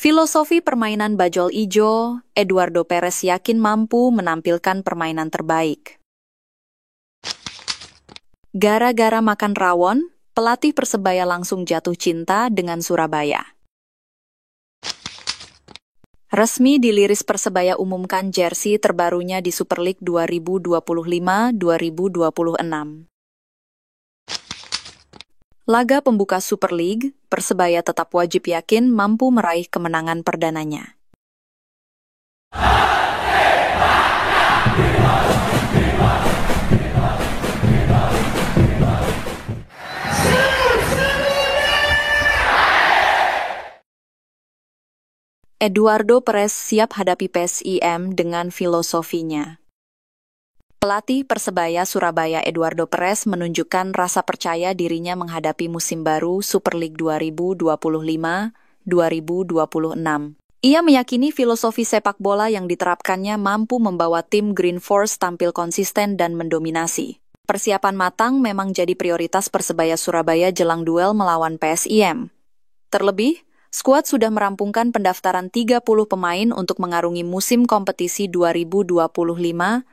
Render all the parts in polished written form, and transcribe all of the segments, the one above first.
Filosofi permainan bajul ijo, Eduardo Perez yakin mampu menampilkan permainan terbaik. Gara-gara makan rawon, pelatih Persebaya langsung jatuh cinta dengan Surabaya. Resmi diliris Persebaya umumkan jersey terbarunya di Super League 2025-2026. Laga pembuka Super League, Persebaya tetap wajib yakin mampu meraih kemenangan perdananya. Eduardo Perez siap hadapi PSIM dengan filosofinya. Pelatih Persebaya Surabaya Eduardo Perez menunjukkan rasa percaya dirinya menghadapi musim baru Super League 2025-2026. Ia meyakini filosofi sepak bola yang diterapkannya mampu membawa tim Green Force tampil konsisten dan mendominasi. Persiapan matang memang jadi prioritas Persebaya Surabaya jelang duel melawan PSIM. Terlebih, skuad sudah merampungkan pendaftaran 30 pemain untuk mengarungi musim kompetisi 2025-2026.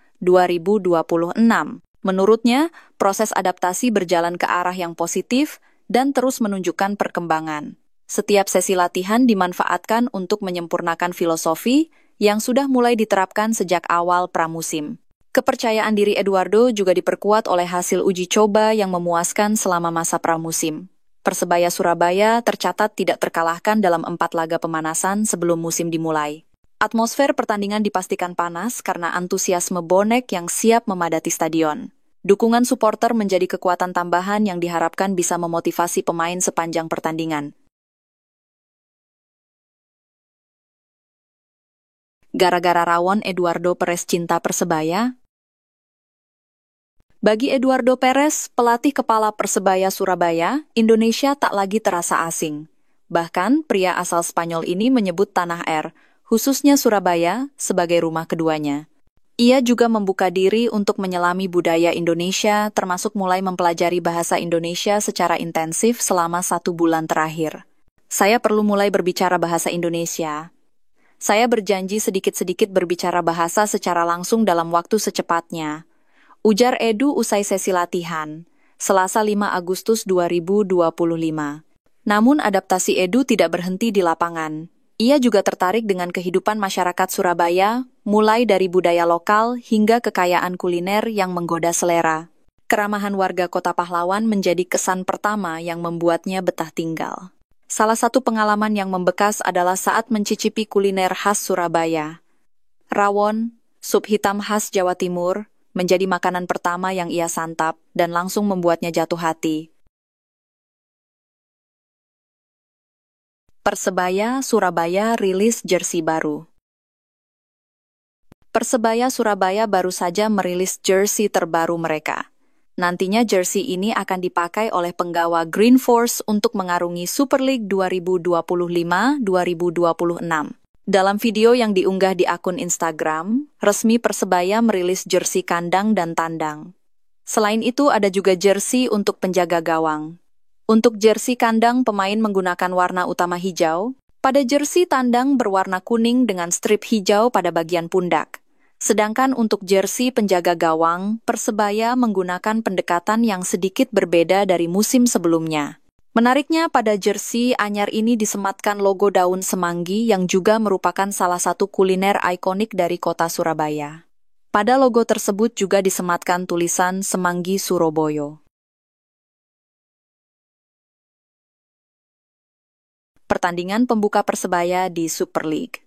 Menurutnya, proses adaptasi berjalan ke arah yang positif dan terus menunjukkan perkembangan. Setiap sesi latihan dimanfaatkan untuk menyempurnakan filosofi yang sudah mulai diterapkan sejak awal pramusim. Kepercayaan diri Eduardo juga diperkuat oleh hasil uji coba yang memuaskan selama masa pramusim. Persebaya Surabaya tercatat tidak terkalahkan dalam 4 laga pemanasan sebelum musim dimulai. Atmosfer pertandingan dipastikan panas karena antusiasme bonek yang siap memadati stadion. Dukungan supporter menjadi kekuatan tambahan yang diharapkan bisa memotivasi pemain sepanjang pertandingan. Gara-gara rawon Eduardo Perez cinta Persebaya? Bagi Eduardo Perez, pelatih kepala Persebaya Surabaya, Indonesia tak lagi terasa asing. Bahkan, pria asal Spanyol ini menyebut tanah air, khususnya Surabaya, sebagai rumah keduanya. Ia juga membuka diri untuk menyelami budaya Indonesia, termasuk mulai mempelajari bahasa Indonesia secara intensif selama 1 bulan terakhir. Saya perlu mulai berbicara bahasa Indonesia. Saya berjanji sedikit-sedikit berbicara bahasa secara langsung dalam waktu secepatnya. Ujar Edu usai sesi latihan, Selasa 5 Agustus 2025. Namun adaptasi Edu tidak berhenti di lapangan. Ia juga tertarik dengan kehidupan masyarakat Surabaya, mulai dari budaya lokal hingga kekayaan kuliner yang menggoda selera. Keramahan warga Kota Pahlawan menjadi kesan pertama yang membuatnya betah tinggal. Salah satu pengalaman yang membekas adalah saat mencicipi kuliner khas Surabaya. Rawon, sup hitam khas Jawa Timur, menjadi makanan pertama yang ia santap dan langsung membuatnya jatuh hati. Persebaya Surabaya rilis jersey baru. Persebaya Surabaya baru saja merilis jersey terbaru mereka. Nantinya jersey ini akan dipakai oleh penggawa Green Force untuk mengarungi Super League 2025-2026. Dalam video yang diunggah di akun Instagram, resmi Persebaya merilis jersey kandang dan tandang. Selain itu ada juga jersey untuk penjaga gawang. Untuk jersey kandang, pemain menggunakan warna utama hijau. Pada jersey tandang berwarna kuning dengan strip hijau pada bagian pundak. Sedangkan untuk jersey penjaga gawang, Persebaya menggunakan pendekatan yang sedikit berbeda dari musim sebelumnya. Menariknya, pada jersey anyar ini disematkan logo daun semanggi yang juga merupakan salah satu kuliner ikonik dari kota Surabaya. Pada logo tersebut juga disematkan tulisan Semanggi Surabaya. Pertandingan pembuka Persebaya di Super League.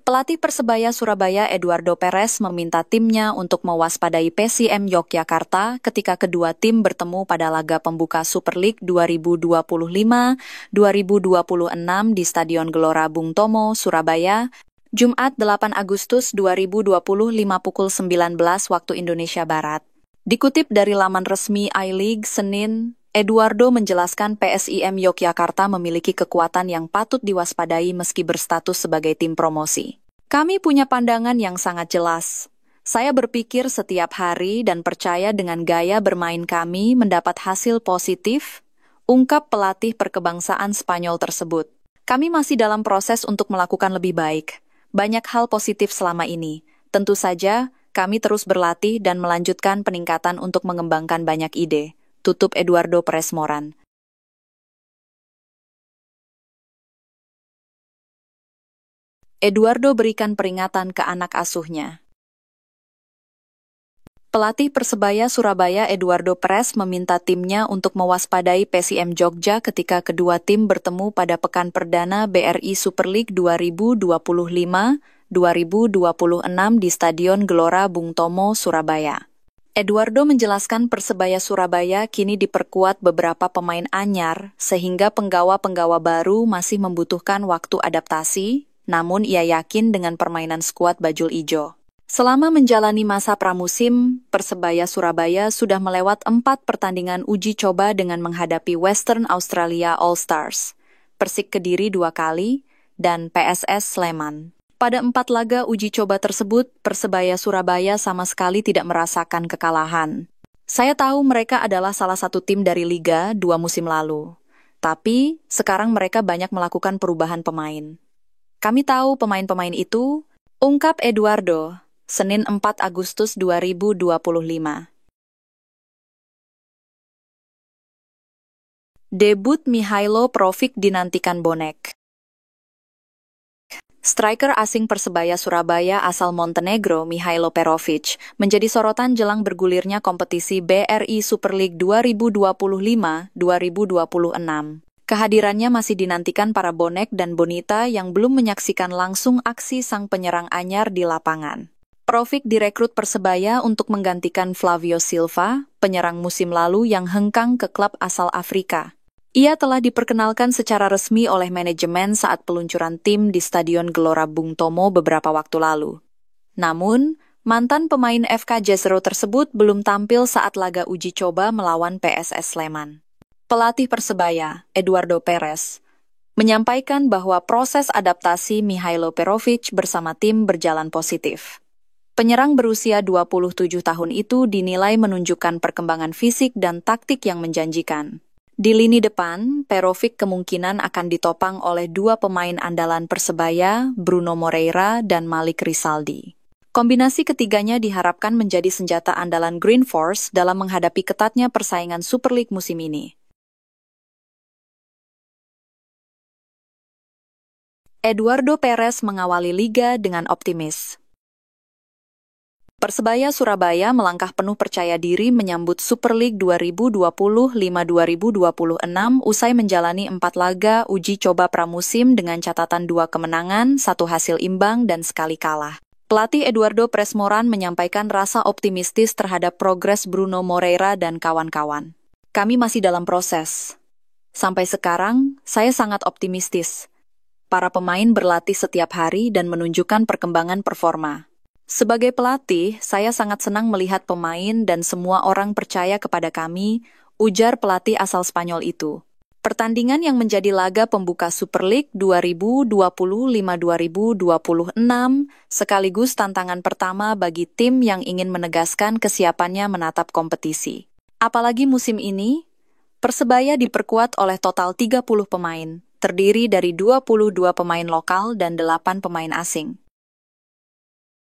Pelatih Persebaya Surabaya Eduardo Perez meminta timnya untuk mewaspadai PSIM Yogyakarta ketika kedua tim bertemu pada laga pembuka Super League 2025-2026 di Stadion Gelora Bung Tomo, Surabaya, Jumat 8 Agustus 2025 pukul 19 waktu Indonesia Barat. Dikutip dari laman resmi I-League Senin, Eduardo menjelaskan PSIM Yogyakarta memiliki kekuatan yang patut diwaspadai meski berstatus sebagai tim promosi. Kami punya pandangan yang sangat jelas. Saya berpikir setiap hari dan percaya dengan gaya bermain kami mendapat hasil positif, ungkap pelatih perkebangsaan Spanyol tersebut. Kami masih dalam proses untuk melakukan lebih baik. Banyak hal positif selama ini. Tentu saja, kami terus berlatih dan melanjutkan peningkatan untuk mengembangkan banyak ide. Tutup Eduardo Perez Moran. Eduardo berikan peringatan ke anak asuhnya. Pelatih Persebaya Surabaya Eduardo Perez meminta timnya untuk mewaspadai PSM Jogja ketika kedua tim bertemu pada pekan perdana BRI Super League 2025-2026 di Stadion Gelora Bung Tomo, Surabaya. Eduardo menjelaskan Persebaya Surabaya kini diperkuat beberapa pemain anyar sehingga penggawa-penggawa baru masih membutuhkan waktu adaptasi, namun ia yakin dengan permainan skuad Bajul Ijo. Selama menjalani masa pramusim, Persebaya Surabaya sudah melewat 4 pertandingan uji coba dengan menghadapi Western Australia All Stars, Persik Kediri 2 kali, dan PSS Sleman. Pada 4 laga uji coba tersebut, Persebaya Surabaya sama sekali tidak merasakan kekalahan. Saya tahu mereka adalah salah satu tim dari Liga 2 musim lalu. Tapi, sekarang mereka banyak melakukan perubahan pemain. Kami tahu pemain-pemain itu, ungkap Eduardo, Senin 4 Agustus 2025. Debut Mihailo Perovic dinantikan bonek. Striker asing Persebaya Surabaya asal Montenegro, Mihailo Perovic, menjadi sorotan jelang bergulirnya kompetisi BRI Super League 2025-2026. Kehadirannya masih dinantikan para bonek dan bonita yang belum menyaksikan langsung aksi sang penyerang anyar di lapangan. Perovic direkrut Persebaya untuk menggantikan Flavio Silva, penyerang musim lalu yang hengkang ke klub asal Afrika. Ia telah diperkenalkan secara resmi oleh manajemen saat peluncuran tim di Stadion Gelora Bung Tomo beberapa waktu lalu. Namun, mantan pemain FK Jezero tersebut belum tampil saat laga uji coba melawan PSS Sleman. Pelatih Persebaya, Eduardo Perez, menyampaikan bahwa proses adaptasi Mihailo Perovic bersama tim berjalan positif. Penyerang berusia 27 tahun itu dinilai menunjukkan perkembangan fisik dan taktik yang menjanjikan. Di lini depan, Perovic kemungkinan akan ditopang oleh 2 pemain andalan Persebaya, Bruno Moreira dan Malik Rizaldi. Kombinasi ketiganya diharapkan menjadi senjata andalan Green Force dalam menghadapi ketatnya persaingan Super League musim ini. Eduardo Perez mengawali liga dengan optimis. Persebaya Surabaya melangkah penuh percaya diri menyambut Super League 2025-2026 usai menjalani 4 laga uji coba pramusim dengan catatan 2 kemenangan, 1 hasil imbang, dan sekali kalah. Pelatih Eduardo Perez Moran menyampaikan rasa optimistis terhadap progres Bruno Moreira dan kawan-kawan. Kami masih dalam proses. Sampai sekarang, saya sangat optimistis. Para pemain berlatih setiap hari dan menunjukkan perkembangan performa. Sebagai pelatih, saya sangat senang melihat pemain dan semua orang percaya kepada kami, ujar pelatih asal Spanyol itu. Pertandingan yang menjadi laga pembuka Super League 2025-2026 sekaligus tantangan pertama bagi tim yang ingin menegaskan kesiapannya menatap kompetisi. Apalagi musim ini, Persebaya diperkuat oleh total 30 pemain, terdiri dari 22 pemain lokal dan 8 pemain asing.